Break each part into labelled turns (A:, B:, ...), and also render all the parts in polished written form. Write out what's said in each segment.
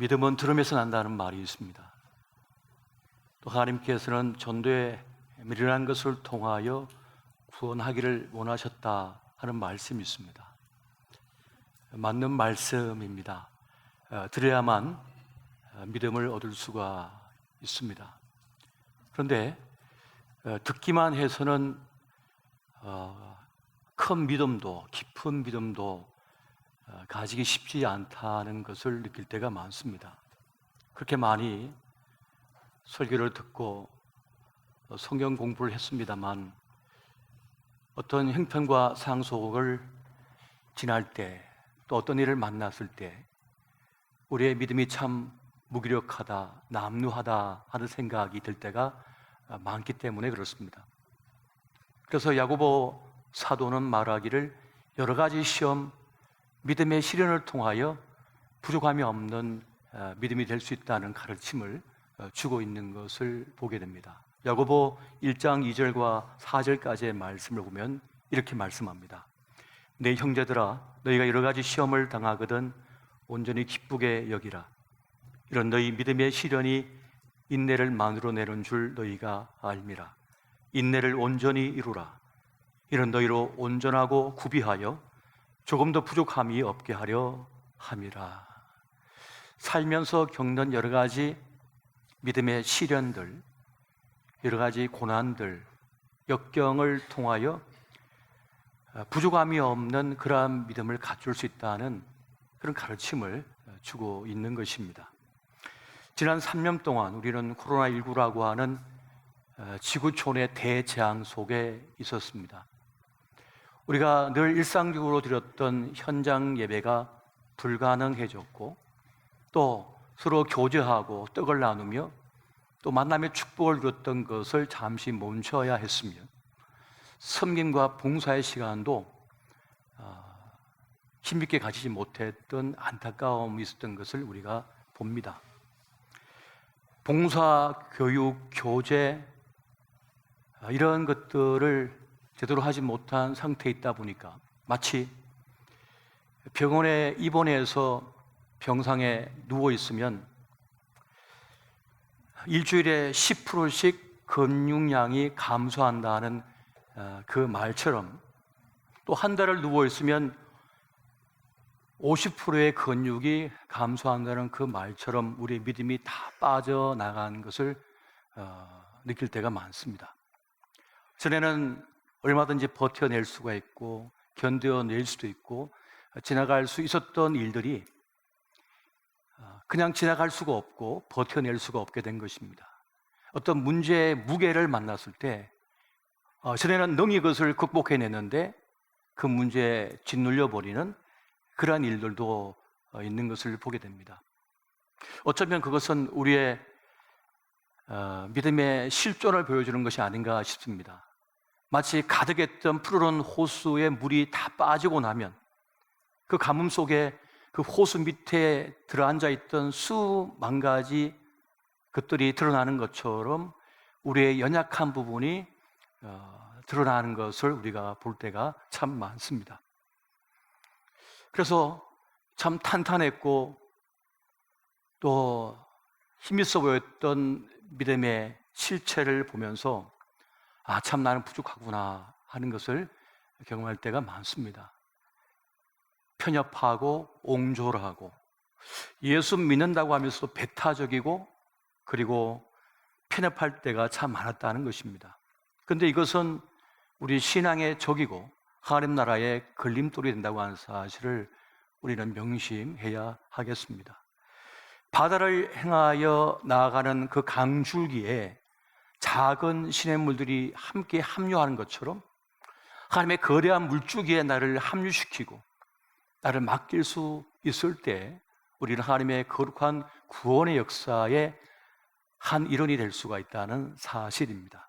A: 믿음은 들음에서 난다는 말이 있습니다. 또 하나님께서는 전도에 미련한 것을 통하여 구원하기를 원하셨다 하는 말씀이 있습니다. 맞는 말씀입니다. 들어야만 믿음을 얻을 수가 있습니다. 그런데 듣기만 해서는 큰 믿음도, 깊은 믿음도 가지기 쉽지 않다는 것을 느낄 때가 많습니다. 그렇게 많이 설교를 듣고 성경 공부를 했습니다만 어떤 형편과 상속을 지날 때, 또 어떤 일을 만났을 때 우리의 믿음이 참 무기력하다, 남루하다 하는 생각이 들 때가 많기 때문에 그렇습니다. 그래서 야고보 사도는 말하기를 여러 가지 시험, 믿음의 시련을 통하여 부족함이 없는 믿음이 될 수 있다는 가르침을 주고 있는 것을 보게 됩니다. 야고보 1장 2절과 4절까지의 말씀을 보면 이렇게 말씀합니다. 내 형제들아, 너희가 여러 가지 시험을 당하거든 온전히 기쁘게 여기라. 이런 너희 믿음의 시련이 인내를 만들어내는 줄 너희가 알미라. 인내를 온전히 이루라. 이런 너희로 온전하고 구비하여 조금 더 부족함이 없게 하려 함이라. 살면서 겪는 여러 가지 믿음의 시련들, 여러 가지 고난들, 역경을 통하여 부족함이 없는 그러한 믿음을 갖출 수 있다는 그런 가르침을 주고 있는 것입니다. 지난 3년 동안 우리는 코로나19라고 하는 지구촌의 대재앙 속에 있었습니다. 우리가 늘 일상적으로 드렸던 현장 예배가 불가능해졌고, 또 서로 교제하고 떡을 나누며 또 만남의 축복을 줬던 것을 잠시 멈춰야 했으며, 섬김과 봉사의 시간도 힘있게 가지지 못했던 안타까움이 있었던 것을 우리가 봅니다. 봉사, 교육, 교제 이런 것들을 제대로 하지 못한 상태에 있다 보니까 마치 병원에 입원해서 병상에 누워 있으면 일주일에 10%씩 근육량이 감소한다는 그 말처럼, 또 한 달을 누워 있으면 50%의 근육이 감소한다는 그 말처럼 우리의 믿음이 다 빠져나간 것을 느낄 때가 많습니다. 전에는 얼마든지 버텨낼 수가 있고 견뎌낼 수도 있고 지나갈 수 있었던 일들이 그냥 지나갈 수가 없고 버텨낼 수가 없게 된 것입니다. 어떤 문제의 무게를 만났을 때 전에는 능히 그것을 극복해냈는데 그 문제에 짓눌려버리는 그러한 일들도 있는 것을 보게 됩니다. 어쩌면 그것은 우리의 믿음의 실존을 보여주는 것이 아닌가 싶습니다. 마치 가득했던 푸르른 호수에 물이 다 빠지고 나면 그 가뭄 속에 그 호수 밑에 들어앉아 있던 수만 가지 것들이 드러나는 것처럼 우리의 연약한 부분이 드러나는 것을 우리가 볼 때가 참 많습니다. 그래서 참 탄탄했고 또 힘있어 보였던 믿음의 실체를 보면서 참 나는 부족하구나 하는 것을 경험할 때가 많습니다. 편협하고 옹졸하고 예수 믿는다고 하면서도 배타적이고 그리고 편협할 때가 참 많았다는 것입니다. 그런데 이것은 우리 신앙의 적이고 하나님 나라의 걸림돌이 된다고 하는 사실을 우리는 명심해야 하겠습니다. 바다를 향하여 나아가는 그 강줄기에 작은 시냇물들이 함께 합류하는 것처럼 하나님의 거대한 물줄기에 나를 합류시키고 나를 맡길 수 있을 때 우리는 하나님의 거룩한 구원의 역사의 한 일원이 될 수가 있다는 사실입니다.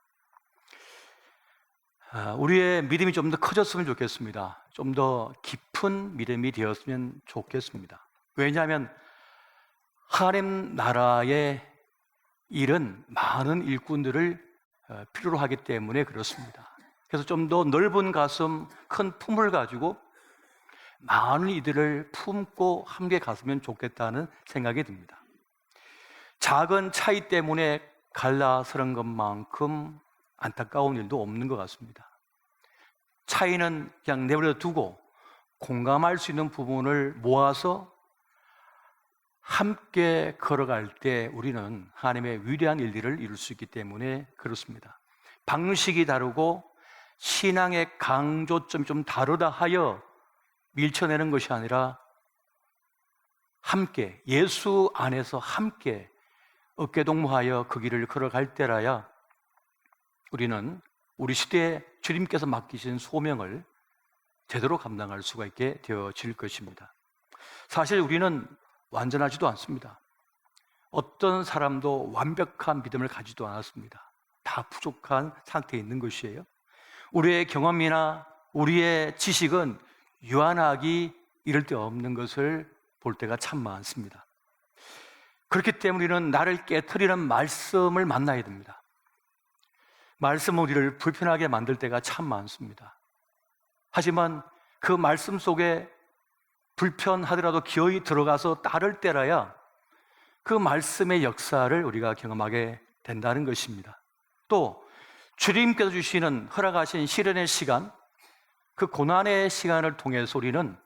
A: 우리의 믿음이 좀 더 커졌으면 좋겠습니다. 좀 더 깊은 믿음이 되었으면 좋겠습니다. 왜냐하면 하나님 나라의 일은 많은 일꾼들을 필요로 하기 때문에 그렇습니다. 그래서 좀 더 넓은 가슴, 큰 품을 가지고 많은 이들을 품고 함께 갔으면 좋겠다는 생각이 듭니다. 작은 차이 때문에 갈라서는 것만큼 안타까운 일도 없는 것 같습니다. 차이는 그냥 내버려 두고 공감할 수 있는 부분을 모아서 함께 걸어갈 때 우리는 하나님의 위대한 일들을 이룰 수 있기 때문에 그렇습니다. 방식이 다르고 신앙의 강조점이 좀 다르다 하여 밀쳐내는 것이 아니라 함께, 예수 안에서 함께 어깨동무하여 그 길을 걸어갈 때라야 우리는 우리 시대에 주님께서 맡기신 소명을 제대로 감당할 수가 있게 되어질 것입니다. 사실 우리는 완전하지도 않습니다. 어떤 사람도 완벽한 믿음을 가지도 않았습니다. 다 부족한 상태에 있는 것이에요. 우리의 경험이나 우리의 지식은 유한하기 이를 데 없는 것을 볼 때가 참 많습니다. 그렇기 때문에 우리는 나를 깨트리는 말씀을 만나야 됩니다. 말씀은 우리를 불편하게 만들 때가 참 많습니다. 하지만 그 말씀 속에 불편하더라도 기어이 들어가서 따를 때라야 그 말씀의 역사를 우리가 경험하게 된다는 것입니다. 또 주님께서 주시는 허락하신 시련의 시간, 그 고난의 시간을 통해서 우리는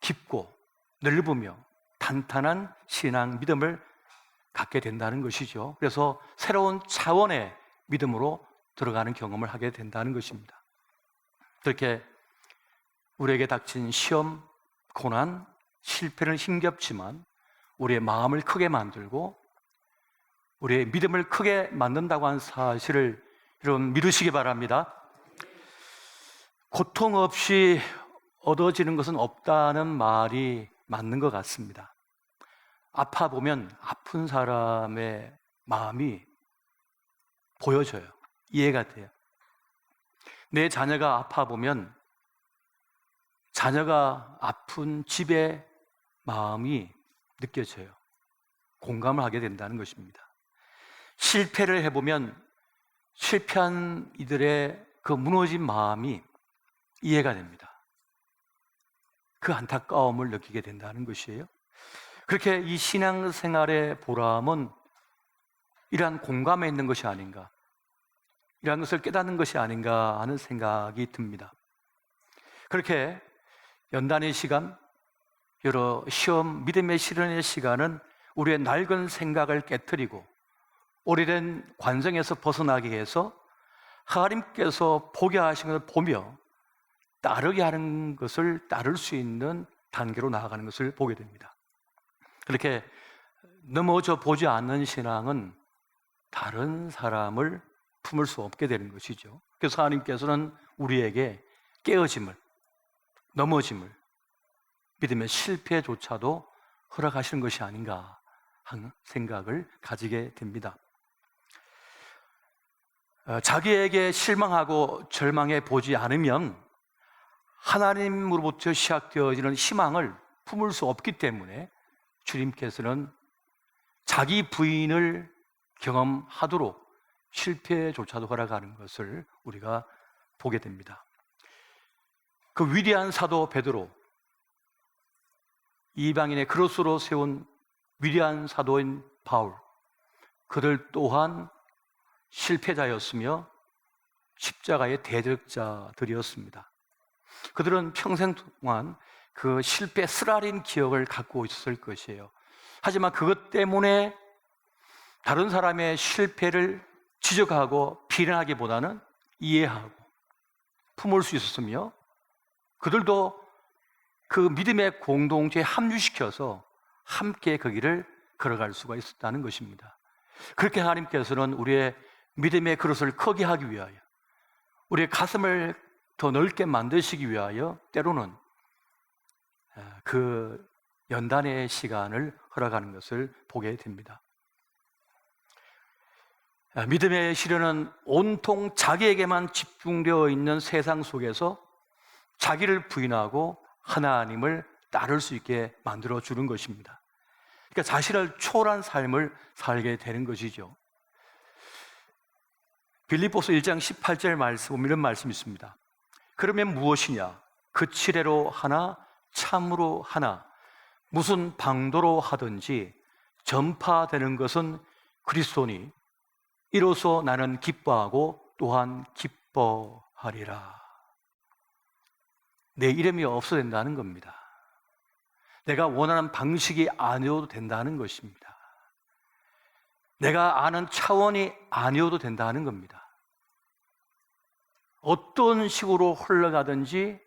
A: 깊고 넓으며 탄탄한 신앙 믿음을 갖게 된다는 것이죠. 그래서 새로운 차원의 믿음으로 들어가는 경험을 하게 된다는 것입니다. 그렇게 우리에게 닥친 시험, 고난, 실패는 힘겹지만 우리의 마음을 크게 만들고 우리의 믿음을 크게 만든다고 하는 사실을 여러분 믿으시기 바랍니다. 고통 없이 얻어지는 것은 없다는 말이 맞는 것 같습니다. 아파 보면 아픈 사람의 마음이 보여져요. 이해가 돼요. 내 자녀가 아파 보면 자녀가 아픈 집의 마음이 느껴져요. 공감을 하게 된다는 것입니다. 실패를 해보면 실패한 이들의 그 무너진 마음이 이해가 됩니다. 그 안타까움을 느끼게 된다는 것이에요. 그렇게 이 신앙생활의 보람은 이러한 공감에 있는 것이 아닌가, 이러한 것을 깨닫는 것이 아닌가 하는 생각이 듭니다. 그렇게 연단의 시간, 여러 시험, 믿음의 시련의 시간은 우리의 낡은 생각을 깨트리고 오래된 관성에서 벗어나게 해서 하나님께서 보게 하신 것을 보며 따르게 하는 것을 따를 수 있는 단계로 나아가는 것을 보게 됩니다. 그렇게 넘어져 보지 않는 신앙은 다른 사람을 품을 수 없게 되는 것이죠. 그래서 하나님께서는 우리에게 깨어짐을, 넘어짐을, 믿음의 실패조차도 허락하시는 것이 아닌가 하는 생각을 가지게 됩니다. 자기에게 실망하고 절망해 보지 않으면 하나님으로부터 시작되어지는 희망을 품을 수 없기 때문에 주님께서는 자기 부인을 경험하도록 실패조차도 허락하는 것을 우리가 보게 됩니다. 그 위대한 사도 베드로, 이방인의 그릇으로 세운 위대한 사도인 바울, 그들 또한 실패자였으며 십자가의 대적자들이었습니다. 그들은 평생 동안 그 실패 쓰라린 기억을 갖고 있었을 것이에요. 하지만 그것 때문에 다른 사람의 실패를 지적하고 비난하기보다는 이해하고 품을 수 있었으며 그들도 그 믿음의 공동체에 합류시켜서 함께 그 길을 걸어갈 수가 있었다는 것입니다. 그렇게 하나님께서는 우리의 믿음의 그릇을 크게 하기 위하여, 우리의 가슴을 더 넓게 만드시기 위하여 때로는 그 연단의 시간을 허락하는 것을 보게 됩니다. 믿음의 시련은 온통 자기에게만 집중되어 있는 세상 속에서 자기를 부인하고 하나님을 따를 수 있게 만들어 주는 것입니다. 그러니까 자신을 초월한 삶을 살게 되는 것이죠. 빌립보서 1장 18절 말씀 보면 이런 말씀이 있습니다. 그러면 무엇이냐? 그 치레로 하나 참으로 하나 무슨 방도로 하든지 전파되는 것은 그리스도니 이로써 나는 기뻐하고 또한 기뻐하리라. 내 이름이 없어도 된다는 겁니다. 내가 원하는 방식이 아니어도 된다는 것입니다. 내가 아는 차원이 아니어도 된다는 겁니다. 어떤 식으로 흘러가든지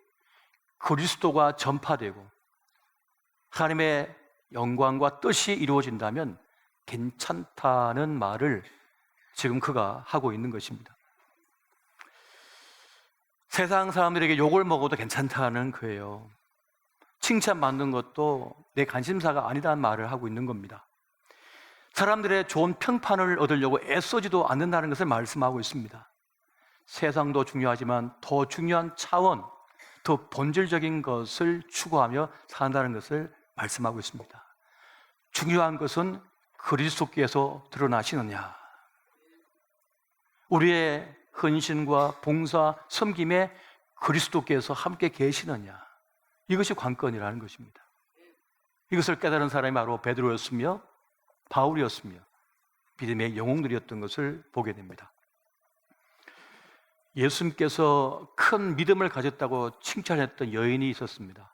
A: 그리스도가 전파되고 하나님의 영광과 뜻이 이루어진다면 괜찮다는 말을 지금 그가 하고 있는 것입니다. 세상 사람들에게 욕을 먹어도 괜찮다는 거예요. 칭찬받는 것도 내 관심사가 아니다는 말을 하고 있는 겁니다. 사람들의 좋은 평판을 얻으려고 애쓰지도 않는다는 것을 말씀하고 있습니다. 세상도 중요하지만 더 중요한 차원, 더 본질적인 것을 추구하며 산다는 것을 말씀하고 있습니다. 중요한 것은 그리스도께서 드러나시느냐, 우리의 헌신과 봉사, 섬김에 그리스도께서 함께 계시느냐, 이것이 관건이라는 것입니다. 이것을 깨달은 사람이 바로 베드로였으며 바울이었으며 믿음의 영웅들이었던 것을 보게 됩니다. 예수님께서 큰 믿음을 가졌다고 칭찬했던 여인이 있었습니다.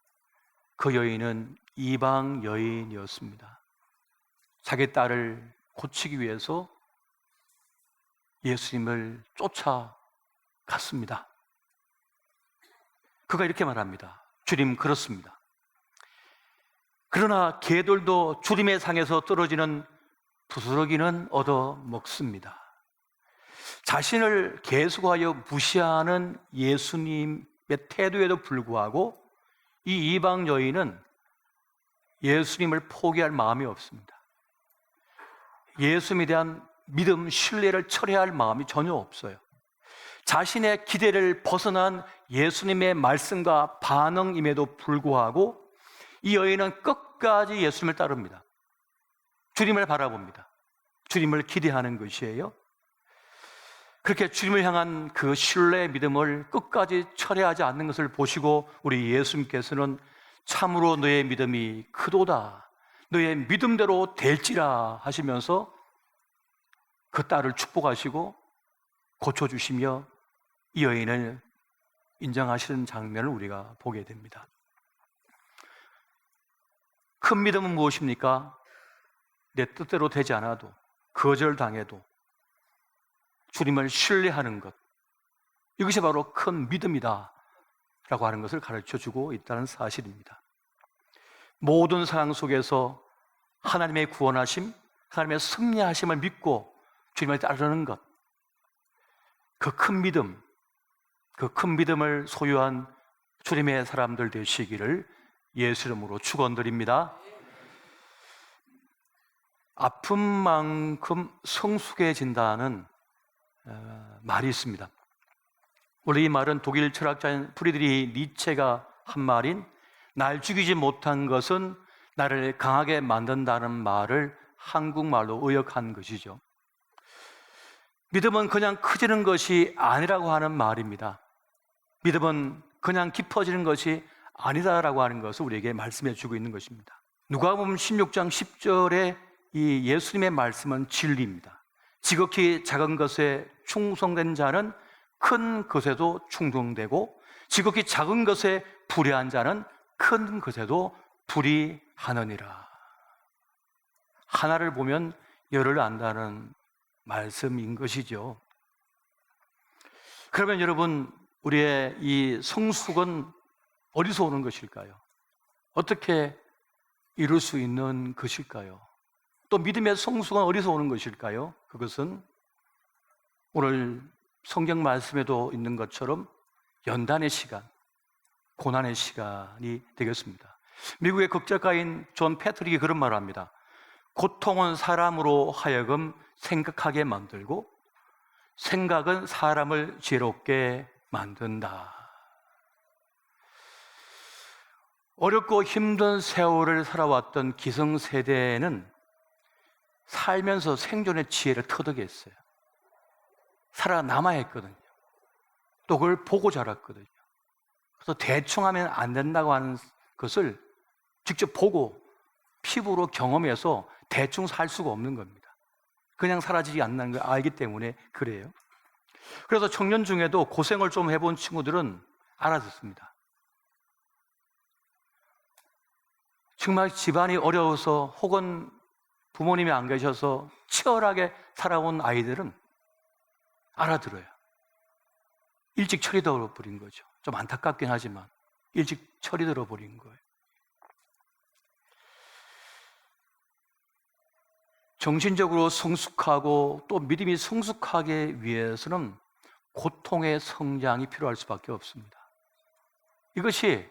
A: 그 여인은 이방 여인이었습니다. 자기 딸을 고치기 위해서 예수님을 쫓아갔습니다. 그가 이렇게 말합니다. 주님, 그렇습니다. 그러나 개들도 주님의 상에서 떨어지는 부스러기는 얻어 먹습니다. 자신을 계속하여 무시하는 예수님의 태도에도 불구하고 이 이방 여인은 예수님을 포기할 마음이 없습니다. 예수님에 대한 믿음, 신뢰를 철회할 마음이 전혀 없어요. 자신의 기대를 벗어난 예수님의 말씀과 반응임에도 불구하고 이 여인은 끝까지 예수님을 따릅니다. 주님을 바라봅니다. 주님을 기대하는 것이에요. 그렇게 주님을 향한 그 신뢰의 믿음을 끝까지 철회하지 않는 것을 보시고 우리 예수님께서는 참으로 너의 믿음이 크도다, 너의 믿음대로 될지라 하시면서 그 딸을 축복하시고 고쳐주시며 이 여인을 인정하시는 장면을 우리가 보게 됩니다. 큰 믿음은 무엇입니까? 내 뜻대로 되지 않아도, 거절당해도 주님을 신뢰하는 것, 이것이 바로 큰 믿음이다 라고 하는 것을 가르쳐주고 있다는 사실입니다. 모든 상황 속에서 하나님의 구원하심, 하나님의 승리하심을 믿고 주님을 따르는 것, 그 큰 믿음, 그 큰 믿음을 소유한 주님의 사람들 되시기를 예수 이름으로 축원드립니다. 아픈 만큼 성숙해진다는 말이 있습니다. 원래 이 말은 독일 철학자인 프리드리히 니체가 한 말인 날 죽이지 못한 것은 나를 강하게 만든다는 말을 한국말로 의역한 것이죠. 믿음은 그냥 커지는 것이 아니라고 하는 말입니다. 믿음은 그냥 깊어지는 것이 아니다라고 하는 것을 우리에게 말씀해 주고 있는 것입니다. 누가복음 16장 10절에 이 예수님의 말씀은 진리입니다. 지극히 작은 것에 충성된 자는 큰 것에도 충성되고 지극히 작은 것에 불의한 자는 큰 것에도 불의하느니라. 하나를 보면 열을 안다는 말씀인 것이죠. 그러면 여러분, 우리의 이 성숙은 어디서 오는 것일까요? 어떻게 이룰 수 있는 것일까요? 또 믿음의 성숙은 어디서 오는 것일까요? 그것은 오늘 성경 말씀에도 있는 것처럼 연단의 시간, 고난의 시간이 되겠습니다. 미국의 극작가인 존 패트릭이 그런 말을 합니다. 고통은 사람으로 하여금 생각하게 만들고 생각은 사람을 지혜롭게 만든다. 어렵고 힘든 세월을 살아왔던 기성세대는 살면서 생존의 지혜를 터득했어요. 살아남아야 했거든요. 또 그걸 보고 자랐거든요. 그래서 대충 하면 안 된다고 하는 것을 직접 보고 피부로 경험해서 대충 살 수가 없는 겁니다. 그냥 사라지지 않는 걸 알기 때문에 그래요. 그래서 청년 중에도 고생을 좀 해본 친구들은 알아듣습니다. 정말 집안이 어려워서 혹은 부모님이 안 계셔서 치열하게 살아온 아이들은 알아들어요. 일찍 철이 들어버린 거죠. 좀 안타깝긴 하지만 일찍 철이 들어버린 거예요. 정신적으로 성숙하고 또 믿음이 성숙하기 위해서는 고통의 성장이 필요할 수밖에 없습니다. 이것이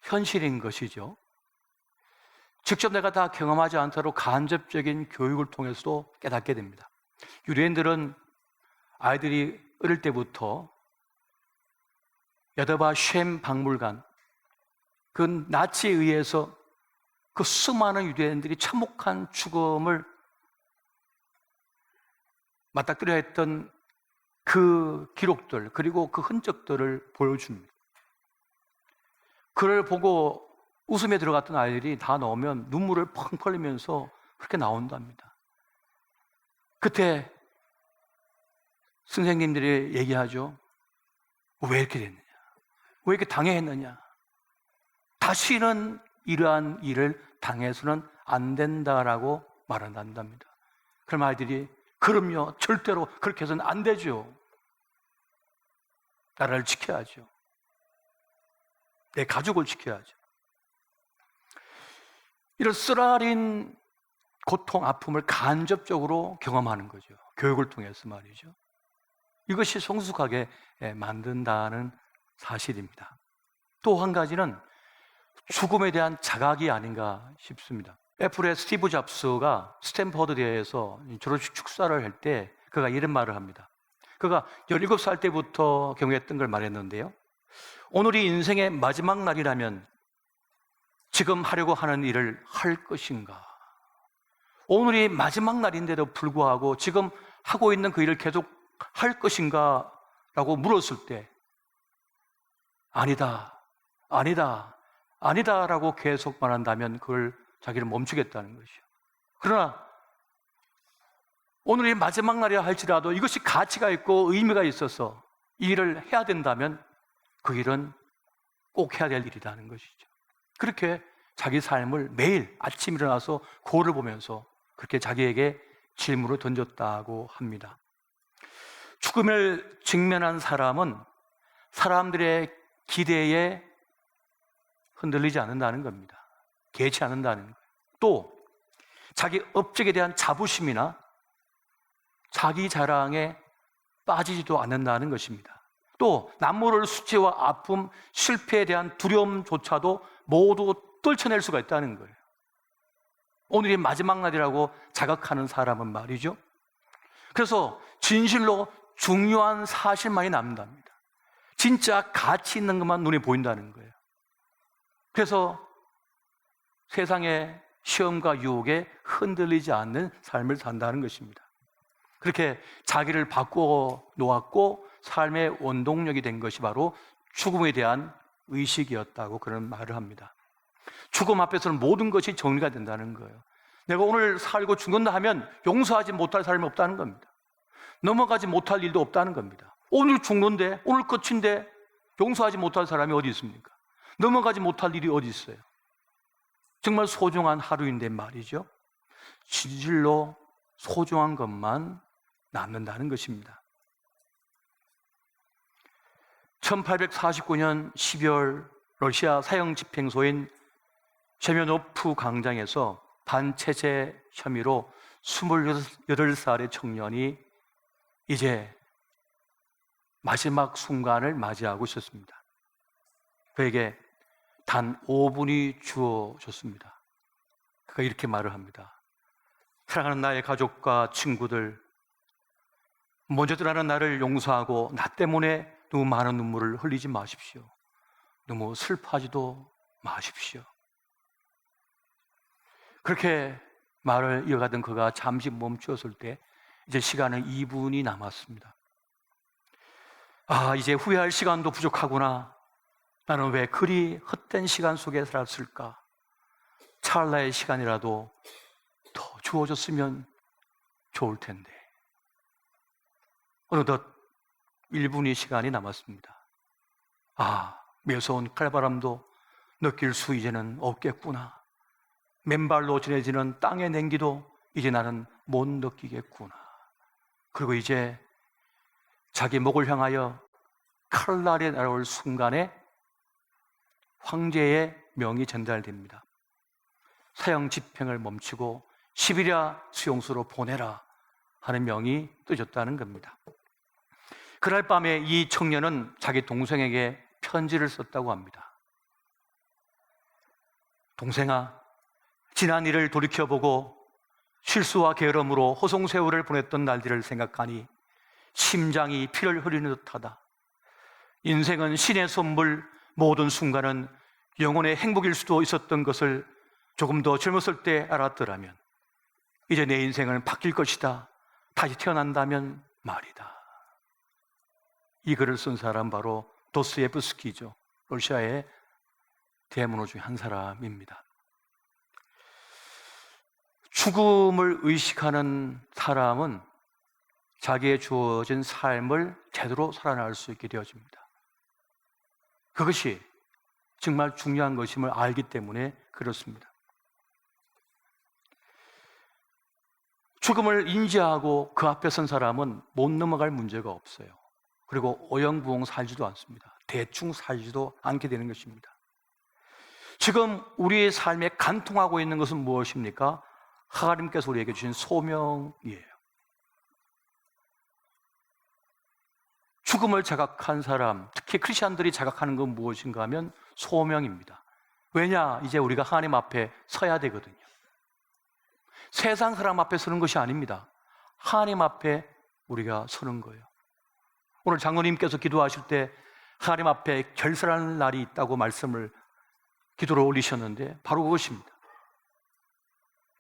A: 현실인 것이죠. 직접 내가 다 경험하지 않도록 간접적인 교육을 통해서도 깨닫게 됩니다. 유대인들은 아이들이 어릴 때부터 여더바 쉔 박물관, 그 나치에 의해서 그 수많은 유대인들이 참혹한 죽음을 맞닥뜨려 했던 그 기록들, 그리고 그 흔적들을 보여줍니다. 그를 보고 웃음에 들어갔던 아이들이 다 나오면 눈물을 펑 흘리면서 그렇게 나온답니다. 그때 선생님들이 얘기하죠. 왜 이렇게 됐느냐? 왜 이렇게 당해했느냐? 다시는 이러한 일을 당해서는 안 된다라고 말한답니다. 그럼 아이들이 그럼요, 절대로 그렇게 해서는 안 되죠. 나라를 지켜야죠. 내 가족을 지켜야죠. 이런 쓰라린 고통, 아픔을 간접적으로 경험하는 거죠. 교육을 통해서 말이죠. 이것이 성숙하게 만든다는 사실입니다. 또 한 가지는 죽음에 대한 자각이 아닌가 싶습니다. 애플의 스티브 잡스가 스탠퍼드 대에서 졸업식 축사를 할 때 그가 이런 말을 합니다. 그가 17살 때부터 경험했던 걸 말했는데요. 오늘이 인생의 마지막 날이라면 지금 하려고 하는 일을 할 것인가? 오늘이 마지막 날인데도 불구하고 지금 하고 있는 그 일을 계속 할 것인가? 라고 물었을 때 아니다, 아니다, 아니다 라고 계속 말한다면 그걸 자기를 멈추겠다는 것이요. 그러나 오늘이 마지막 날이라 할지라도 이것이 가치가 있고 의미가 있어서 이 일을 해야 된다면 그 일은 꼭 해야 될 일이라는 것이죠. 그렇게 자기 삶을 매일 아침 일어나서 거울을 보면서 그렇게 자기에게 질문을 던졌다고 합니다. 죽음을 직면한 사람은 사람들의 기대에 흔들리지 않는다는 겁니다. 개의치 않는다는 거예요. 또 자기 업적에 대한 자부심이나 자기 자랑에 빠지지도 않는다는 것입니다. 또 남모를 수치와 아픔, 실패에 대한 두려움조차도 모두 떨쳐낼 수가 있다는 거예요. 오늘이 마지막 날이라고 자각하는 사람은 말이죠. 그래서 진실로 중요한 사실만이 남는답니다. 진짜 가치 있는 것만 눈에 보인다는 거예요. 그래서 세상의 시험과 유혹에 흔들리지 않는 삶을 산다는 것입니다. 그렇게 자기를 바꾸어 놓았고 삶의 원동력이 된 것이 바로 죽음에 대한 의식이었다고 그런 말을 합니다. 죽음 앞에서는 모든 것이 정리가 된다는 거예요. 내가 오늘 살고 죽는다 하면 용서하지 못할 사람이 없다는 겁니다. 넘어가지 못할 일도 없다는 겁니다. 오늘 죽는데, 오늘 끝인데 용서하지 못할 사람이 어디 있습니까? 넘어가지 못할 일이 어디 있어요? 정말 소중한 하루인데 말이죠. 진실로 소중한 것만 남는다는 것입니다. 1849년 12월 러시아 사형 집행소인 셰메노프 광장에서 반체제 혐의로 28살의 청년이 이제 마지막 순간을 맞이하고 있었습니다. 그에게 단 5분이 주어졌습니다. 그가 이렇게 말을 합니다. 사랑하는 나의 가족과 친구들, 먼저 떠나는 나를 용서하고 나 때문에 너무 많은 눈물을 흘리지 마십시오. 너무 슬퍼하지도 마십시오. 그렇게 말을 이어가던 그가 잠시 멈추었을 때 이제 시간은 2분이 남았습니다. 아, 이제 후회할 시간도 부족하구나. 나는 왜 그리 헛된 시간 속에 살았을까? 찰나의 시간이라도 더 주어졌으면 좋을 텐데 어느덧 1분의 시간이 남았습니다. 매서운 칼바람도 느낄 수 이제는 없겠구나. 맨발로 지내지는 땅의 냉기도 이제 나는 못 느끼겠구나. 그리고 이제 자기 목을 향하여 칼날이 날아올 순간에 황제의 명이 전달됩니다. 사형 집행을 멈추고 시베리아 수용소로 보내라 하는 명이 떠졌다는 겁니다. 그날 밤에 이 청년은 자기 동생에게 편지를 썼다고 합니다. 동생아, 지난 일을 돌이켜보고 실수와 게으름으로 호송세월을 보냈던 날들을 생각하니 심장이 피를 흐리는 듯하다. 인생은 신의 선물, 모든 순간은 영혼의 행복일 수도 있었던 것을 조금 더 젊었을 때 알았더라면 이제 내 인생은 바뀔 것이다. 다시 태어난다면 말이다. 이 글을 쓴 사람 바로 도스토옙스키죠. 러시아의 대문호 중에 한 사람입니다. 죽음을 의식하는 사람은 자기의 주어진 삶을 제대로 살아날 수 있게 되어집니다. 그것이 정말 중요한 것임을 알기 때문에 그렇습니다. 죽음을 인지하고 그 앞에 선 사람은 못 넘어갈 문제가 없어요. 그리고 오영부엉 살지도 않습니다. 대충 살지도 않게 되는 것입니다. 지금 우리의 삶에 간통하고 있는 것은 무엇입니까? 하나님께서 우리에게 주신 소명이에요. 죽음을 자각한 사람, 특히 크리스찬들이 자각하는 건 무엇인가 하면 소명입니다. 왜냐? 이제 우리가 하나님 앞에 서야 되거든요. 세상 사람 앞에 서는 것이 아닙니다. 하나님 앞에 우리가 서는 거예요. 오늘 장로님께서 기도하실 때 하나님 앞에 결산하는 날이 있다고 말씀을 기도로 올리셨는데 바로 그것입니다.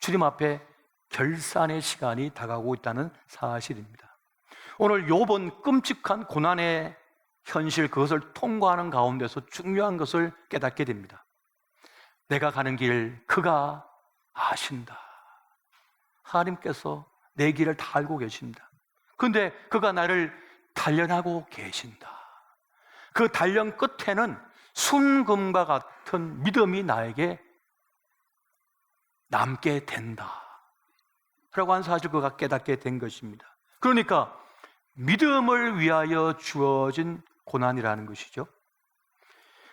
A: 주님 앞에 결산의 시간이 다가오고 있다는 사실입니다. 오늘 욥은 끔찍한 고난의 현실, 그것을 통과하는 가운데서 중요한 것을 깨닫게 됩니다. 내가 가는 길 그가 아신다. 하나님께서 내 길을 다 알고 계신다. 그런데 그가 나를 단련하고 계신다. 그 단련 끝에는 순금과 같은 믿음이 나에게 남게 된다 라고 한 사실 그가 깨닫게 된 것입니다. 그러니까 믿음을 위하여 주어진 고난이라는 것이죠.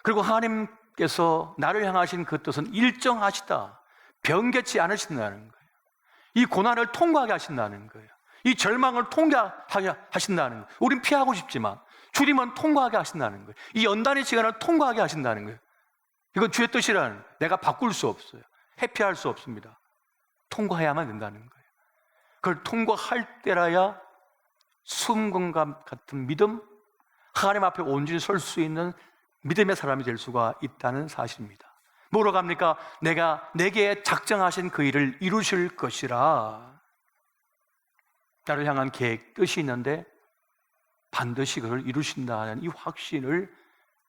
A: 그리고 하나님께서 나를 향하신 그 뜻은 일정하시다, 변개치 않으신다는 거예요. 이 고난을 통과하게 하신다는 거예요. 이 절망을 통과하게 하신다는 거예요. 우린 피하고 싶지만 주님은 통과하게 하신다는 거예요. 이 연단의 시간을 통과하게 하신다는 거예요. 이건 주의 뜻이라는 거예요. 내가 바꿀 수 없어요. 회피할 수 없습니다. 통과해야만 된다는 거예요. 그걸 통과할 때라야 순금과 같은 믿음, 하나님 앞에 온전히 설 수 있는 믿음의 사람이 될 수가 있다는 사실입니다. 뭐로 갑니까? 내게 작정하신 그 일을 이루실 것이라. 나를 향한 계획, 뜻이 있는데 반드시 그걸 이루신다는 이 확신을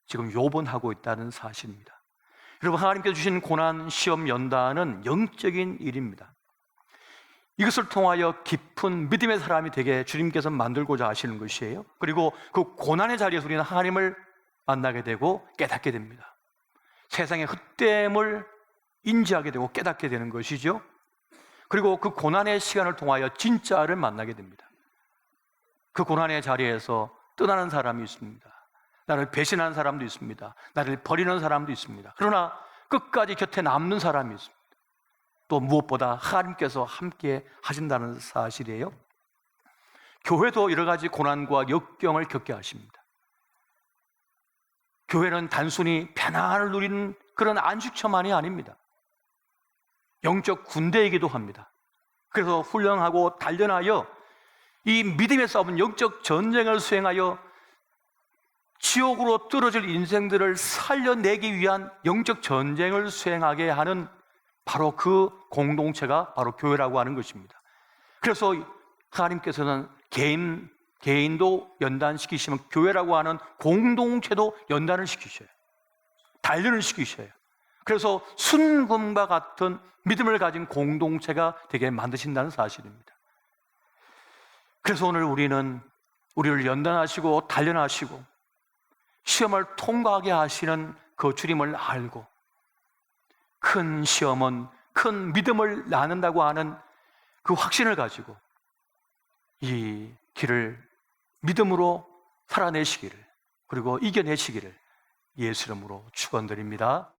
A: 지금 욥은 하고 있다는 사실입니다. 여러분, 하나님께서 주신 고난, 시험, 연단은 영적인 일입니다. 이것을 통하여 깊은 믿음의 사람이 되게 주님께서 만들고자 하시는 것이에요. 그리고 그 고난의 자리에서 우리는 하나님을 만나게 되고 깨닫게 됩니다. 세상의 헛됨을 인지하게 되고 깨닫게 되는 것이죠. 그리고 그 고난의 시간을 통하여 진짜를 만나게 됩니다. 그 고난의 자리에서 떠나는 사람이 있습니다. 나를 배신하는 사람도 있습니다. 나를 버리는 사람도 있습니다. 그러나 끝까지 곁에 남는 사람이 있습니다. 또 무엇보다 하나님께서 함께 하신다는 사실이에요. 교회도 여러 가지 고난과 역경을 겪게 하십니다. 교회는 단순히 편안을 누리는 그런 안식처만이 아닙니다. 영적 군대이기도 합니다. 그래서 훈련하고 단련하여 이 믿음의 싸움은 영적 전쟁을 수행하여 지옥으로 떨어질 인생들을 살려내기 위한 영적 전쟁을 수행하게 하는 바로 그 공동체가 바로 교회라고 하는 것입니다. 그래서 하나님께서는 개인도 연단시키시면 교회라고 하는 공동체도 연단을 시키셔요. 단련을 시키셔요. 그래서 순금과 같은 믿음을 가진 공동체가 되게 만드신다는 사실입니다. 그래서 오늘 우리는 우리를 연단하시고 단련하시고 시험을 통과하게 하시는 그 주님을 알고 큰 시험은 큰 믿음을 낳는다고 하는 그 확신을 가지고 이 길을 믿음으로 살아내시기를, 그리고 이겨내시기를 예수 이름으로 축원드립니다.